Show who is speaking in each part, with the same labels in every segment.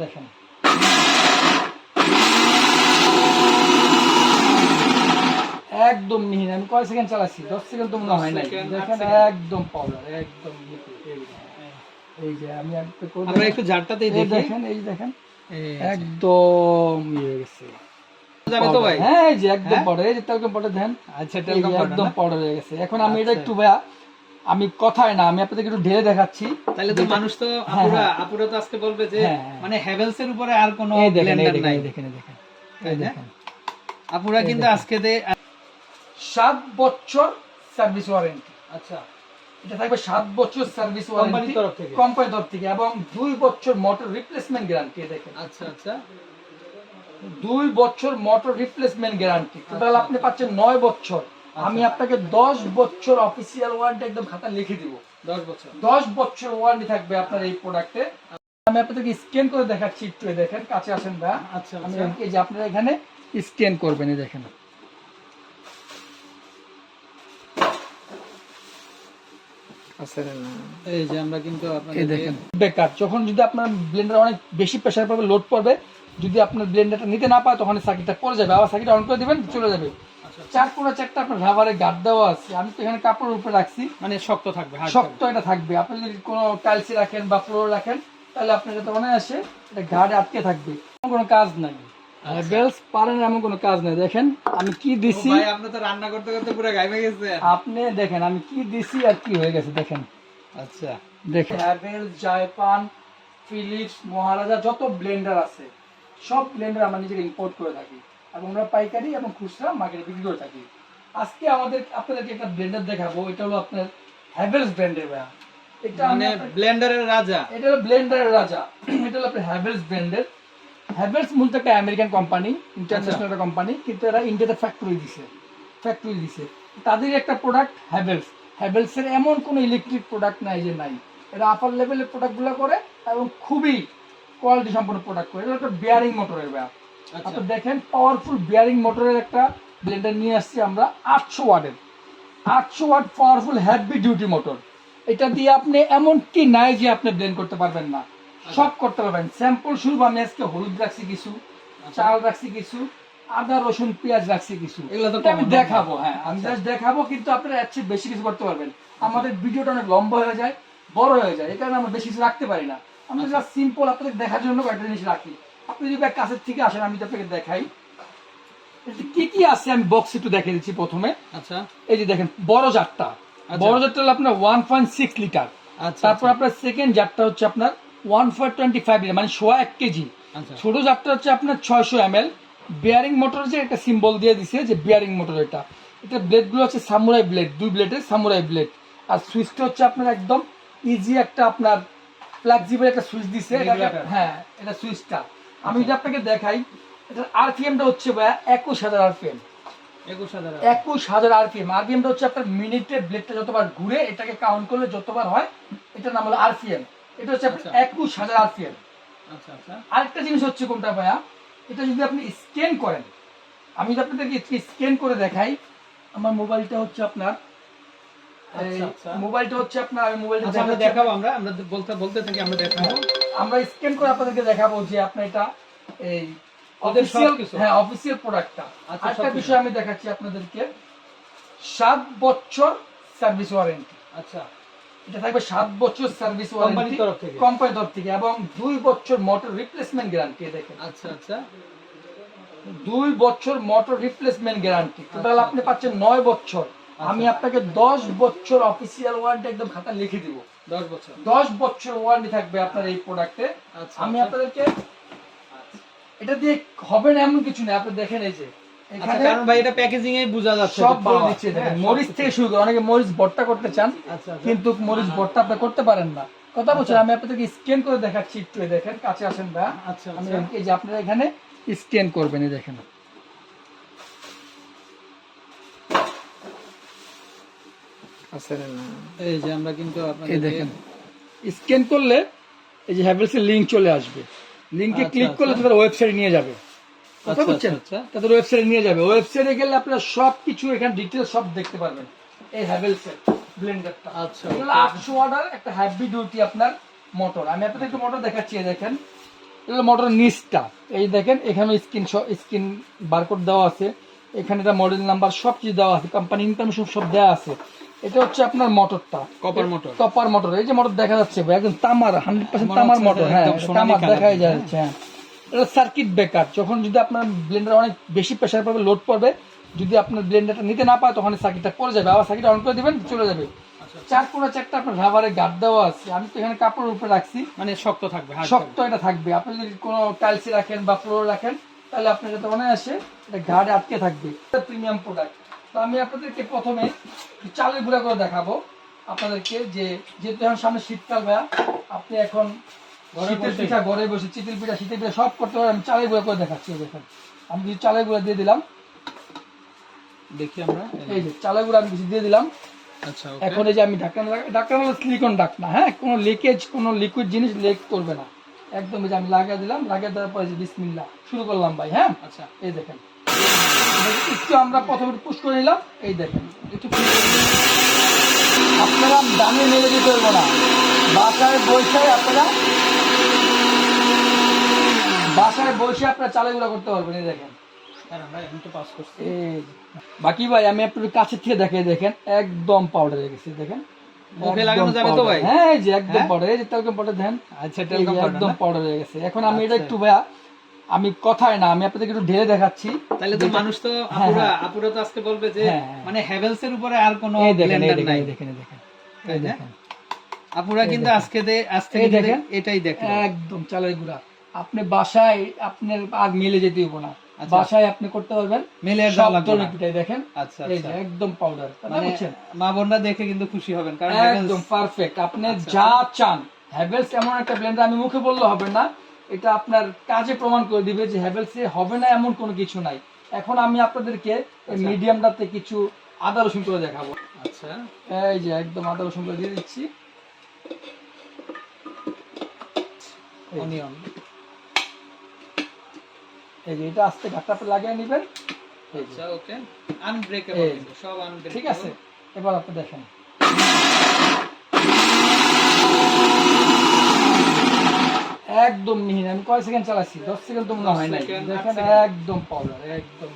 Speaker 1: দেখেন একদম মিহিন। আমি কয় সেকেন্ড চালাচ্ছি? 10 সেকেন্ড তো মনে হয় নাই। দেখেন একদম পাউডার, একদম এই যে আমি
Speaker 2: আমরা একটু জারটাতেই দেখি।
Speaker 1: দেখেন এই দেখেন একদম ইয়ে হয়ে গেছে
Speaker 2: যাবে তো ভাই।
Speaker 1: হ্যাঁ এই যে একদম পাউডার, এই যে তেলকম পাউডার দেন।
Speaker 2: আচ্ছা তেলকম পাউডার
Speaker 1: একদম পাউডার হয়ে গেছে। এখন আমি এটা একটু ভাইয়া আমি কথায় না, আমি আপনাদেরকে একটু ঢেলে দেখাচ্ছি।
Speaker 2: তাহলে তো মানুষ তো আপুরা তো আজকে বলবে যে মানে হ্যাভেলস এর উপরে আর কোনো ব্লেন্ডার নাই।
Speaker 1: দেখেন দেখেন এই দেখেন
Speaker 2: আপুরা কিন্তু আজকে
Speaker 1: 7 বছর সার্ভিস ওয়ারেন্টি।
Speaker 2: আচ্ছা
Speaker 1: এটা থাকবে 7 বছর সার্ভিস ওয়ারেন্টি কোম্পানির তরফ থেকে এবং 2 বছর মোটর রিপ্লেসমেন্ট গ্যারান্টি। দেখেন
Speaker 2: আচ্ছা আচ্ছা
Speaker 1: 2 বছর মোটর রিপ্লেসমেন্ট গ্যারান্টি। টোটাল আপনি পাচ্ছেন 9 বছর। আমি আপনাকে 10 বছর অফিসিয়াল ওয়ারেন্টি একদম খাতা লিখে দিব। 10 বছর ওয়ারেন্টি থাকবে আপনার এই প্রোডাক্টে। আমি আপনাদেরকে স্ক্যান করে দেখাচ্ছি, একটু দেখেন কাছে আসেন ভাই।
Speaker 2: আচ্ছা
Speaker 1: আমি এই যে আপনারা এখানে স্ক্যান করবেন, এই দেখেন
Speaker 2: এই যে আমরা কিন্তু
Speaker 1: এই দেখেন বেকার যখন যদি আপনার ব্লেন্ডার অনেক বেশি প্রেসার পড়বে, লোড পড়বে, যদি আপনার ব্লেন্ডারটা নিতে না পায় তখন সার্কিটটা পড়ে যাবে, আবার সার্কিট অন করে দিবেন চলে যাবে। 4 আপনার রাবারের গার্ড দেওয়া আছে। আমি তো এখানে কাপড়ের উপরে রাখছি, মানে
Speaker 2: শক্ত থাকবে,
Speaker 1: শক্ত এটা থাকবে। আপনি যদি কোনো টাইলসে রাখেন বা ফ্লোরে রাখেন তাহলে আপনার এটা অনায়াসে এটা গার্ডে আটকে থাকবে, কোনো কাজ নাই। হ্যাভেলস পারেন এমন কোনো কাজ নাই। দেখেন আমি কি দিছি,
Speaker 2: ভাই আপনি তো রান্না করতে করতে পুরো গাইমে গেছে।
Speaker 1: আপনি দেখেন আমি কি দিছি আর কি হয়ে গেছে দেখেন।
Speaker 2: আচ্ছা
Speaker 1: দেখেন হ্যাভেলস, জাইপান, ফিলিপস, মহারাজা যত ব্লেন্ডার আছে সব ব্লেন্ডার আমরা নিজেরা ইম্পোর্ট করে থাকি এবং আমরা পাইকারি এবং খুচরা মার্কেটে বিক্রি করে থাকি। আজকে আপনাদেরকে একটা ব্লেন্ডার দেখাবো। এটা হলো আপনার হ্যাভেলস ব্র্যান্ডের। এটা
Speaker 2: মানে ব্লেন্ডারের রাজা।
Speaker 1: এটা হলো ব্লেন্ডারের রাজা। এটা হলো আপনার হ্যাভেলস ব্র্যান্ডের। হ্যাভেলস মূলত একটা আমেরিকান কোম্পানি, ইন্টারন্যাশনাল একটা কোম্পানি, কিন্তু এরা ইন্ডিয়াতে ফ্যাক্টরি দিছে। তাদের একটা প্রোডাক্ট হ্যাভেলস। হ্যাভেলসের এমন কোনো ইলেকট্রিক প্রোডাক্ট নাই যে নাই। এরা আপার লেভেলের প্রোডাক্টগুলো করে এবং খুবই কোয়ালিটি সম্পন্ন প্রোডাক্ট করে। এটা একটা বিয়ারিং মোটরের ব্যাপার। আপনি দেখেন পাওয়ারফুল বিয়ারিং মোটরের একটা ব্লেন্ডার নিয়ে আসছি আমরা 800 ওয়াটের। 800 watt powerful heavy duty motor. এটা দিয়ে আপনি এমন কি নাই যে আপনি ব্লেন্ড করতে পারবেন না, সব করতে পারবেন। স্যাম্পল শুরু আমি আজকে হলুদ রাখছি কিছু, চাল রাখছি কিছু, আদা রসুন পেঁয়াজ রাখছি কিছু, এগুলো তো আমি দেখাবো। হ্যাঁ আমি জাস্ট দেখাবো, কিন্তু আপনারা এর চেয়ে বেশি কিছু করতে পারবেন। আমাদের ভিডিওটা অনেক লম্বা হয়ে যায়, বড় হয়ে যায়, এই কারণে আমরা বেশি কিছু রাখতে পারি না। আমরা জাস্ট সিম্পল আপনাদের দেখার জন্য কয়েকটা জিনিস রাখি। আপনি যদি কাছের থেকে আসেন আমি আপনাকে দেখাই কি কি আছে। আমি বক্স একটু দেখে দিচ্ছি প্রথমে।
Speaker 2: আচ্ছা
Speaker 1: এই যে দেখেন বড় জারটা, বড় জারটা হলো আপনার 1.6 লিটার। তারপর আপনার সেকেন্ড জারটা হচ্ছে আপনার 1.25 লিটার, মানে 1.5 কেজি। ছোট জারটা হচ্ছে আপনার 600 ml। বিয়ারিং মোটর যে একটা সিম্বল দিয়ে দিছে যে বিয়ারিং মোটর। এটা ব্লেড গুলো হচ্ছে সামুরাই ব্লেড, 2 ব্লেডের সামুরাই ব্লেড। আর সুইচটা হচ্ছে আপনার একদম ইজি একটা আপনার ফ্লেক্সিবল একটা সুইচ দিছে। হ্যাঁ এটা সুইচটা আমি যদি আপনাকে দেখাই, এটার আরপিএমটা হচ্ছে ভাইয়া 21000 আরপিএম। 21000 আরপিএম। আরপিএমটা হচ্ছে আপনার মিনিটে ব্লেডটা যতবার ঘুরে এটাকে কাউন্ট করলে যতবার হয় এটার নাম হলো আরপিএম। এটা হচ্ছে 21000 আরপিএম। আচ্ছা আচ্ছা আরেকটা জিনিস হচ্ছে কোনটা ভাইয়া, এটা যদি আপনি স্ক্যান করেন, আমি যদি আপনাদেরকে স্ক্যান করে দেখাই, আমার মোবাইলটা হচ্ছে আপনার মোবাইলটা হচ্ছে আপনার আমি মোবাইলটা
Speaker 2: আমরা দেখাবো, আমরা বলতে থাকি, আমরা দেখাবো,
Speaker 1: আমরা স্ক্যান করে আপনাদেরকে দেখাবো যে আপনি এটা এই অফিসিয়াল, হ্যাঁ অফিসিয়াল প্রোডাক্টটা। আরেকটা বিষয় আমি দেখাচ্ছি আপনাদেরকে, 7 বছর সার্ভিস ওয়ারেন্টি। আচ্ছা এটা থাকবে 7 বছর সার্ভিস ওয়ারেন্টি কোম্পানির তরফ থেকে এবং 2 বছর মোটর রিপ্লেসমেন্ট গ্যারান্টি। দেখেন
Speaker 2: আচ্ছা আচ্ছা
Speaker 1: 2 বছর মোটর রিপ্লেসমেন্ট গ্যারান্টি। টোটাল আপনি পাচ্ছেন 9 বছর। আমি আপনাকে 10 বছর অফিসিয়াল ওয়ারেন্টি একদম খাতা লিখে দিব। 10 বছর ওয়ারেন্টি থাকবে আপনার এই প্রোডাক্টে। আমি আপনাদেরকে এটা দিয়ে হবে না এমন কিছু নেই। আপনি দেখেন এই যে
Speaker 2: এখানে, কারণ ভাই এটা প্যাকেজিং এ বোঝা যাচ্ছে
Speaker 1: সব বলে দিচ্ছে। দেখেন মরিচ থেকে শুরু করে, অনেকে মরিচ ভর্তা করতে চান কিন্তু মরিচ ভর্তা আপনি করতে পারেন না। কথা বলছেন, আমি আপনাদেরকে স্ক্যান করে দেখাচ্ছি, একটু দেখেন কাছে আসেন ভাই। আচ্ছা আমি এই যে আপনারা এখানে স্ক্যান করবেন, এই দেখেন
Speaker 2: এই যে আমরা কিন্তু
Speaker 1: আপনাদের দেখেন স্ক্যান করলে এই যে হ্যাভেলস এর লিংক চলে আসবে। লিংকে ক্লিক করলে তাদের ওয়েবসাইটে নিয়ে যাবে। কথা বলছেন, তাদের ওয়েবসাইটে নিয়ে যাবে। ওয়েবসাইটে গেলে আপনারা সবকিছু এখানে ডিটেইলস সব দেখতে পারবেন। এই হ্যাভেলস এর ব্লেন্ডারটা, আচ্ছা 800 ওয়াটের একটা হেভি ডিউটি আপনার মোটর। আমি আপনাদের একটু মোটর দেখাচ্ছি, দেখেন এটা মোটরের নিচটা, এই দেখেন এখানে স্ক্রিন বারকোড দেওয়া আছে, এখানে এটা মডেল নাম্বার সব কিছু দেওয়া আছে, কোম্পানি ইনফরমেশন সব দেওয়া আছে। এটা হচ্ছে আপনার মোটরটা কপার মোটর, এই যে মোটর দেখা যাচ্ছে ভাই একদম তামার 100% তামার মোটর, হ্যাঁ তামার দেখাই যাচ্ছে। হ্যাঁ এটা সার্কিট ব্রেকার, যখন যদি আপনার ব্লেন্ডার অনেক বেশি প্রেসার পড়বে, লোড পড়বে, যদি আপনার ব্লেন্ডারটা নিতে না পায় তখন সার্কিটটা পড়ে যাবে, আবার সার্কিট অন করে দিবেন চলে যাবে। চার একটা আপনার রাবারের গার্ড দেওয়া আছে, আমি তো এখানে কাপড়ের উপরে রাখছি,
Speaker 2: মানে শক্ত থাকবে,
Speaker 1: শক্ত এটা থাকবে। আপনি যদি কোনো টাইলসে রাখেন বা ফ্লোর রাখেন তাহলে আপনার যাতে অনায়াসে এটা গার্ডে আটকে থাকবে। Premium product. তো আমি আপনাদেরকে প্রথমে চালের গুঁড়া করে দেখাবো আপনাদেরকে, যেহেতু এখন সামনে শীতকাল ভাইয়া, আপনি এখন শীতের পিঠা ঘরে বসে, চিতল পিঠা শীতের পিঠা সব করতে পারেন। আমি চালের গুঁড়া করে দেখাচ্ছি, দেখেন আমি কিছু চালের গুঁড়া দিয়ে দিলাম,
Speaker 2: দেখি আমরা
Speaker 1: এই যে চালের গুঁড়া আমি কিছু দিয়ে দিলাম।
Speaker 2: আচ্ছা
Speaker 1: এখন এই যে আমি ঢাকনা সিলিকন ঢাকনা, হ্যাঁ কোনো লিকেজ কোনো লিকুইড জিনিস লিক করবে না, একদম এই যে আমি লাগিয়ে দিলাম, লাগিয়ে দেওয়ার পরে বিসমিল্লাহ শুরু করলাম ভাই। হ্যাঁ
Speaker 2: আচ্ছা
Speaker 1: এই দেখেন একটু আমরা প্রথমে পুশ করে নিলাম, এই দেখেন একটু আপনারা দামে মেলে দিতে পারবো না, বাসায় বসে আপনারা চালে গুঁড়া করতে পারবেন। এই দেখেন বাকি ভাই আমি আপনার কাছের থেকে দেখাই, দেখেন একদম পাউডার হয়ে গেছে, দেখেন হ্যাঁ এই যে একদম পাউডার, এই যে তেলকম পাউডার দেন, আচ্ছা একদম পাউডার হয়ে গেছে। এখন আমি এটা একটু ভাইয়া আমি কথায় না, আমি আপনাদেরকে একটু ঢেলে দেখাচ্ছি,
Speaker 2: তাহলে তো মানুষ তো আপুরা তো আজকে বলবে যে মানে হ্যাভেলস এর উপরে আর কোনো ব্লেন্ডার নাই। দেখেন আপুরা কিন্তু আজকে দেখেন এটাই দেখেন
Speaker 1: একদম চালের গুঁড়া, আপনি বাসায় আপনার আর মিলে যেতে হবে না, বাসায় আপনি করতে পারবেন মিলে পিঠাই দেখেন। আচ্ছা এই যে একদম পাউডার, বুঝছেন
Speaker 2: মা বোনরা দেখে কিন্তু খুশি হবেন, কারণ
Speaker 1: একদম পারফেক্ট। আপনি যা চান, হ্যাভেলস এমন একটা ব্লেন্ডার, আমি মুখে বললে হবে না, এটা আপনার কাজে প্রমাণ করে দিবে যে হ্যাভেলস এ হবে না এমন কোনো কিছু নাই। এখন আমি আপনাদেরকে মিডিয়ামটাতে কিছু আদা রসুন করে দেখাবো।
Speaker 2: আচ্ছা
Speaker 1: এই যে একদম আদা রসুন করে দিয়ে দিচ্ছি, অনিয়ন এই যে এটা আস্তে ঘাটটা লাগিয়ে নেবেন।
Speaker 2: আচ্ছা ওকে, আনব্রেকেবল সব আনব্রেকেবল,
Speaker 1: ঠিক আছে। এবার আপনি দেখেন একদম মিহি, আমি কয় সেকেন্ড চালাচ্ছি, 10 সেকেন্ড তো মনে হয় না, দেখেন একদম পাউডার, একদম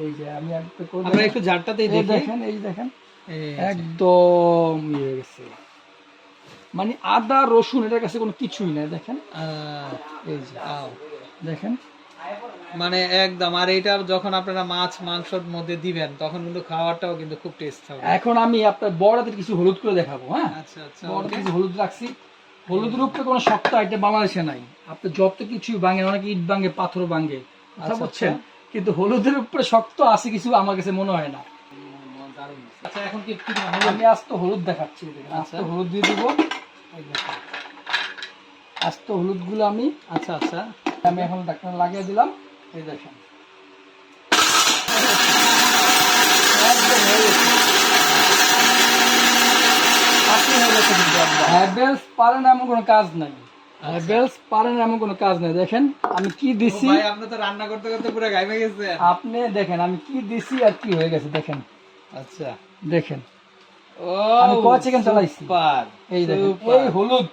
Speaker 1: এই যে আমি
Speaker 2: আমরা একটু জারটাতেই দেখি,
Speaker 1: দেখেন এই দেখেন একদম ইয়ে গেছে, মানে আদা রসুন এটার কাছে কোনো কিছুই নাই, দেখেন এই যে দেখেন
Speaker 2: মানে একদম। আর এটা যখন আপনারা মাছ মাংসের মধ্যে দিবেন তখন কিন্তু খাওয়াটাও কিন্তু খুব টেস্ট হবে।
Speaker 1: এখন আমি আপনার বড়দের কিছু হলুদ করে দেখাবো। হ্যাঁ
Speaker 2: আচ্ছা আচ্ছা,
Speaker 1: বড়দের কিছু হলুদ রাখছি, হলুদের উপরে কোনো শক্ত আইটেম বাংলাদেশে নাই, আপনি যত কিছুই ভাঙেন, অনেকে ইট ভাঙে পাথর ভাঙে, বুঝছেন, কিন্তু হলুদের উপরে শক্ত আছে কিছু আমার কাছে মনে হয় না।
Speaker 2: আচ্ছা এখন কি
Speaker 1: আমি আস্ত হলুদ দেখাচ্ছি, আস্ত হলুদ দিয়ে দিব, আস্ত হলুদ গুলো আমি
Speaker 2: আচ্ছা আচ্ছা
Speaker 1: আমি এখন ঢাকনা লাগিয়ে দিলাম, এই দেখেন হ্যাভেলস পারেন এমন কোনো কাজ নাই, হ্যাভেলস পারেন এমন কোনো কাজ নাই। দেখেন আমি কি দিছি,
Speaker 2: আপনি তো রান্না করতে করতে পুরো গাইমে গেছেন,
Speaker 1: আপনি দেখেন আমি কি দিছি আর কি হয়ে গেছে, দেখেন
Speaker 2: আচ্ছা
Speaker 1: দেখেন
Speaker 2: ও
Speaker 1: আমি কয় সেকেন্ড চালাইছি,
Speaker 2: সুপার
Speaker 1: এই দেখেন এই হলুদ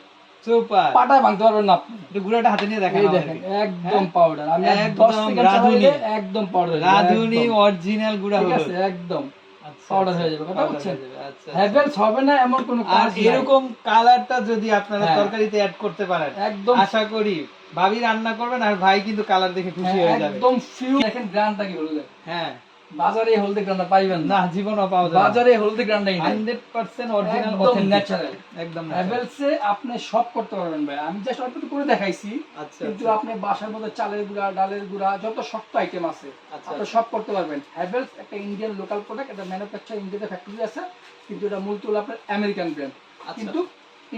Speaker 2: সুপার,
Speaker 1: পাটায় ভাঙতে পারবেন না আপনি,
Speaker 2: একটু গুঁড়াটা হাতে নিয়ে দেখেন,
Speaker 1: এই দেখেন একদম পাউডার, আমি 10 সেকেন্ড চালাইলে একদম পাউডার,
Speaker 2: রাধুনি অরিজিনাল গুঁড়া
Speaker 1: ঠিক আছে, একদম পাউডার হয়ে যাবে, কথা বুঝছেন। হ্যাভেলস হবে না এমন কোনো কাজ নাই।
Speaker 2: এরকম কালারটা যদি আপনারা তরকারিতে অ্যাড করতে পারেন, একদম আশা করি ভাবি রান্না করবেন আর ভাই কিন্তু কালার দেখে খুশি হয়ে যাবে,
Speaker 1: একদম ফিউ। দেখেন গ্রানটা কি হলুদ,
Speaker 2: হ্যাঁ
Speaker 1: বাজারে হলুদ গ্রানটা পাইবেন
Speaker 2: না, জীবনও পাওয়া যায়
Speaker 1: বাজারে হলুদ গ্রানটাই নাই,
Speaker 2: 100% অরিজিনাল
Speaker 1: অথেন্টিক ন্যাচারাল,
Speaker 2: একদম
Speaker 1: হ্যাভেলস এ আপনি সব করতে পারবেন ভাই, আমি জাস্ট অল্প করে দেখাইছি, কিন্তু আপনি বাসার মধ্যে চালের গুঁড়া ডালের গুঁড়া যত শক্ত আইটেম আছে আপনি সব করতে পারবেন। হ্যাভেলস একটা ইন্ডিয়ান লোকাল প্রোডাক্ট, এটা ম্যানুফ্যাকচার ইন্ডিয়াতে ফ্যাক্টরি আছে, কিন্তু এটা মূলত হলো আপনার আমেরিকান ব্র্যান্ড, কিন্তু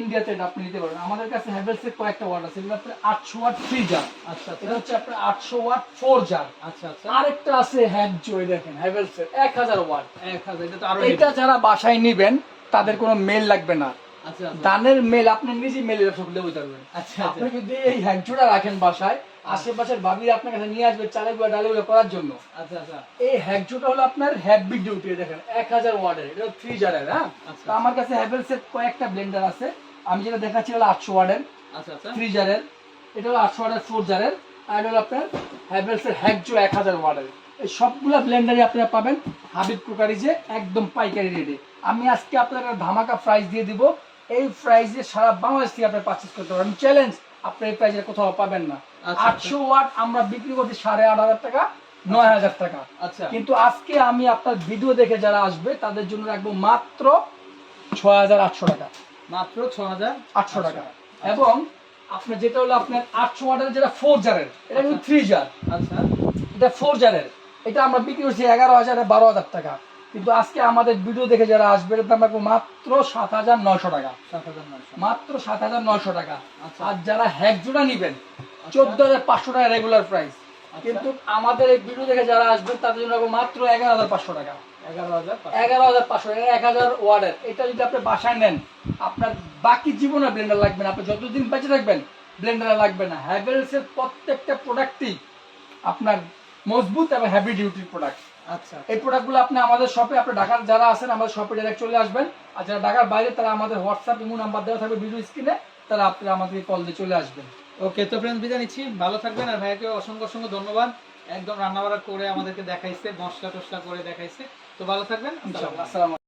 Speaker 1: ইন্ডিয়াতে এটা আপনি নিতে পারবেন। আমাদের কাছে হ্যাভেলস এর কয়েকটা ওয়াট আছে, এগুলো আপনার 800 ওয়াট 3 জার, আচ্ছা এটা হচ্ছে আপনার 800 ওয়াট 4 জার, আচ্ছা আচ্ছা। আরেকটা আছে হ্যাভজো, দেখেন হ্যাভেলস এর 1000 ওয়াট 1000, এটা তো আরো, এটা যারা বাসায় নেবেন তাদের কোনো মেল লাগবে না, আচ্ছা দানের মেল আপনি নিজে মেলের ব্যবসা করতে পারবেন। আচ্ছা আপনি যদি এই হ্যাভজোটা রাখেন বাসায়, আশেপাশের ভাবিরা আপনার কাছে নিয়ে আসবে চালের গুঁড়া ডালের গুঁড়া করার জন্য, আচ্ছা আচ্ছা। এই হ্যাভজোটা হলো আপনার হেভি ডিউটি, দেখেন 1000 ওয়াটের, এটা 3 জারের। হ্যাঁ তো আমার কাছে হ্যাভেলস এর কয়েকটা ব্লেন্ডার আছে, আমি যেটা দেখাচ্ছি হলো 800 ওয়াটের, আচ্ছা আচ্ছা 3 জারের, এটা হলো 800 ওয়াটের 4 জারের, আর এটা হলো আপনার হ্যাভেলস এর হ্যাকজো 1000 ওয়াটের। এই সবগুলা ব্লেন্ডারই আপনারা পাবেন হাবিব কুকারিজে একদম পাইকারি রেটে। আমি আজকে আপনাদের ধামাকা প্রাইস দিয়ে দিব, এই প্রাইসে সারা বাংলাদেশ থেকে আপনি পারচেজ করতে পারবেন। চ্যালেঞ্জ, আপনি এই প্রাইসে কোথাও পাবেন না। 800 ওয়াট আমরা বিক্রি করছি 8500 টাকা, 9000 টাকা।
Speaker 2: আচ্ছা,
Speaker 1: কিন্তু আজকে আমি আপনার ভিডিও দেখে যারা আসবে তাদের জন্য রাখবো মাত্র 6800 টাকা,
Speaker 2: মাত্র 6800
Speaker 1: টাকা। এবং আপনার যেটা হলো আপনার 800 ওয়াটের যেটা 4 জারের, এটা কিন্তু 3 জার।
Speaker 2: আচ্ছা,
Speaker 1: এটা 4 জারের, এটা আমরা বিক্রি করছি 11000 12000 টাকা। কিন্তু আজকে আমাদের ভিডিও দেখে যারা আসবে এটা আমরা মাত্র 7900 টাকা,
Speaker 2: 7900,
Speaker 1: মাত্র 7900 টাকা।
Speaker 2: আচ্ছা।
Speaker 1: আর যারা হ্যাকজোটা নেবেন 14500 টাকা রেগুলার প্রাইস। কিন্তু আমাদের এই ভিডিও দেখে যারা আসবেন তাদের জন্য মাত্র 11500 টাকা, 11500, 1000 ওয়াটের। এটা যদি আপনি বাসায় নেন আপনার বাকি জীবনে ব্লেন্ডার লাগবে না, আপনি যতদিন বেঁচে থাকবেন ব্লেন্ডার লাগবে না। হ্যাভেলস এর প্রত্যেকটা প্রোডাক্টই আপনার মজবুত এবং হেভি ডিউটির প্রোডাক্ট।
Speaker 2: আচ্ছা,
Speaker 1: এই প্রোডাক্টগুলো আপনি আমাদের শপে, আপনি ঢাকার যারা আছেন আমাদের শপে ডাইরেক্ট চলে আসবেন, আর যারা ঢাকার বাইরে তারা আমাদের হোয়াটসঅ্যাপ ইমো নাম্বার দেওয়া থাকবে ভিডিও স্ক্রিনে, তারা আপনারা আমাদেরকে কল দিয়ে চলে আসবেন।
Speaker 2: ওকে, তো ফ্রেন্ডস বিদায় নিচ্ছি, ভালো থাকবেন। আর ভাইয়াকে অসংখ্য অসংখ্য ধন্যবাদ, একদম রান্না বাড়া করে আমাদেরকে দেখাইছে, মশলা টসলা করে দেখাইছে। তো ভালো থাকবেন,
Speaker 1: ইনশাআল্লাহ। আসসালামু আলাইকুম।